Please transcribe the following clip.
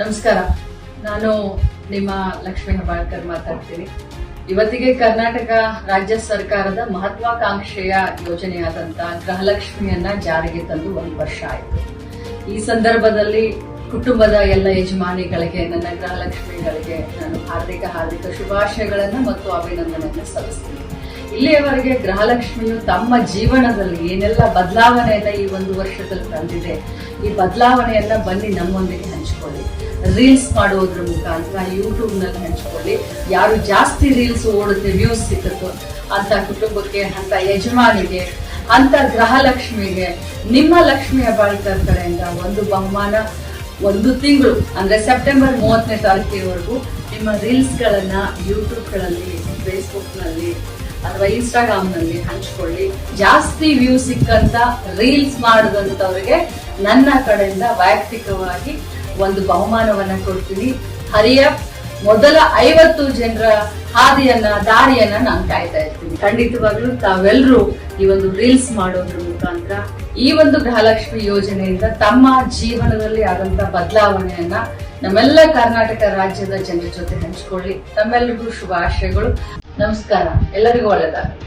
ನಮಸ್ಕಾರ. ನಾನು ನಿಮ್ಮ ಲಕ್ಷ್ಮೀ ಹೆಬ್ಬಾಳ್ಕರ್ ಮಾತಾಡ್ತೀನಿ. ಇವತ್ತಿಗೆ ಕರ್ನಾಟಕ ರಾಜ್ಯ ಸರ್ಕಾರದ ಮಹತ್ವಾಕಾಂಕ್ಷೆಯ ಯೋಜನೆಯಾದಂತ ಗೃಹಲಕ್ಷ್ಮಿಯನ್ನ ಜಾರಿಗೆ ತಂದು 1 ವರ್ಷ ಆಯಿತು. ಈ ಸಂದರ್ಭದಲ್ಲಿ ಕುಟುಂಬದ ಎಲ್ಲ ಯಜಮಾನಿಗಳಿಗೆ, ನನ್ನ ಗೃಹಲಕ್ಷ್ಮಿಗಳಿಗೆ ನಾನು ಹಾರ್ದಿಕ ಶುಭಾಶಯಗಳನ್ನ ಮತ್ತು ಅಭಿನಂದನೆಯನ್ನ ಸಲ್ಲಿಸ್ತೀನಿ. ಇಲ್ಲಿಯವರೆಗೆ ಗೃಹಲಕ್ಷ್ಮಿಯು ತಮ್ಮ ಜೀವನದಲ್ಲಿ ಏನೆಲ್ಲ ಬದಲಾವಣೆಯನ್ನ ಈ 1 ವರ್ಷದಲ್ಲಿ ತಂದಿದೆ, ಈ ಬದಲಾವಣೆಯನ್ನ ಬನ್ನಿ ನಮ್ಮೊಂದಿಗೆ ಹಂಚಿಕೊಳ್ಳಿ. ರೀಲ್ಸ್ ಮಾಡೋದ್ರ ಮುಖಾಂತರ ಯೂಟ್ಯೂಬ್ ನಲ್ಲಿ ಹಂಚಿಕೊಳ್ಳಿ. ಯಾರು ಜಾಸ್ತಿ ರೀಲ್ಸ್ ಓಡುತ್ತೆ, ವ್ಯೂಸ್ ಸಿಕ್ಕುತ್ತೋ ಅಂತ ಕುಟುಂಬಕ್ಕೆ, ಅಂತ ಯಜಮಾನಿಗೆ, ಅಂತ ಗೃಹಲಕ್ಷ್ಮಿಗೆ ನಿಮ್ಮ ಲಕ್ಷ್ಮಿ ಹೆಬ್ಬಾಳ್ಕರ್ ಕಡೆಯಿಂದ ಒಂದು ಬಹುಮಾನ 1 ತಿಂಗಳು ಅಂದ್ರೆ ಸೆಪ್ಟೆಂಬರ್ 30ನೇ ತಾರೀಕಿನವರೆಗೂ ನಿಮ್ಮ ರೀಲ್ಸ್ ಗಳನ್ನ ಯೂಟ್ಯೂಬ್ ಗಳಲ್ಲಿ, ಫೇಸ್ಬುಕ್ ನಲ್ಲಿ ಅಥವಾ ಇನ್ಸ್ಟಾಗ್ರಾಮ್ ನಲ್ಲಿ ಹಂಚ್ಕೊಳ್ಳಿ. ಜಾಸ್ತಿ ವ್ಯೂ ಸಿಕ್ಕಂತ ರೀಲ್ಸ್ ಮಾಡಿದಂತವರಿಗೆ ನನ್ನ ಕಡೆಯಿಂದ ವೈಯಕ್ತಿಕವಾಗಿ ಒಂದು ಬಹುಮಾನವನ್ನ ಕೊಡ್ತೀನಿ. ಹರಿಯಪ್ ಮೊದಲ 50 ಜನರ ದಾರಿಯನ್ನ ನಾನು ಕಾಯ್ತಾ ಇರ್ತೀನಿ. ಖಂಡಿತವಾಗ್ಲೂ ತಾವೆಲ್ಲರೂ ಈ ಒಂದು ರೀಲ್ಸ್ ಮಾಡೋದ್ರ ಮುಖಾಂತರ ಈ ಒಂದು ಗೃಹಲಕ್ಷ್ಮಿ ಯೋಜನೆಯಿಂದ ತಮ್ಮ ಜೀವನದಲ್ಲಿ ಆದಂತ ಬದಲಾವಣೆಯನ್ನ ನಮ್ಮೆಲ್ಲ ಕರ್ನಾಟಕ ರಾಜ್ಯದ ಜನರ ಜೊತೆ ಹಂಚಿಕೊಳ್ಳಿ. ತಮ್ಮೆಲ್ಲರಿಗೂ ಶುಭಾಶಯಗಳು. ನಮಸ್ಕಾರ. ಎಲ್ಲರಿಗೂ ಒಳ್ಳೆಯದಾಗಲಿ.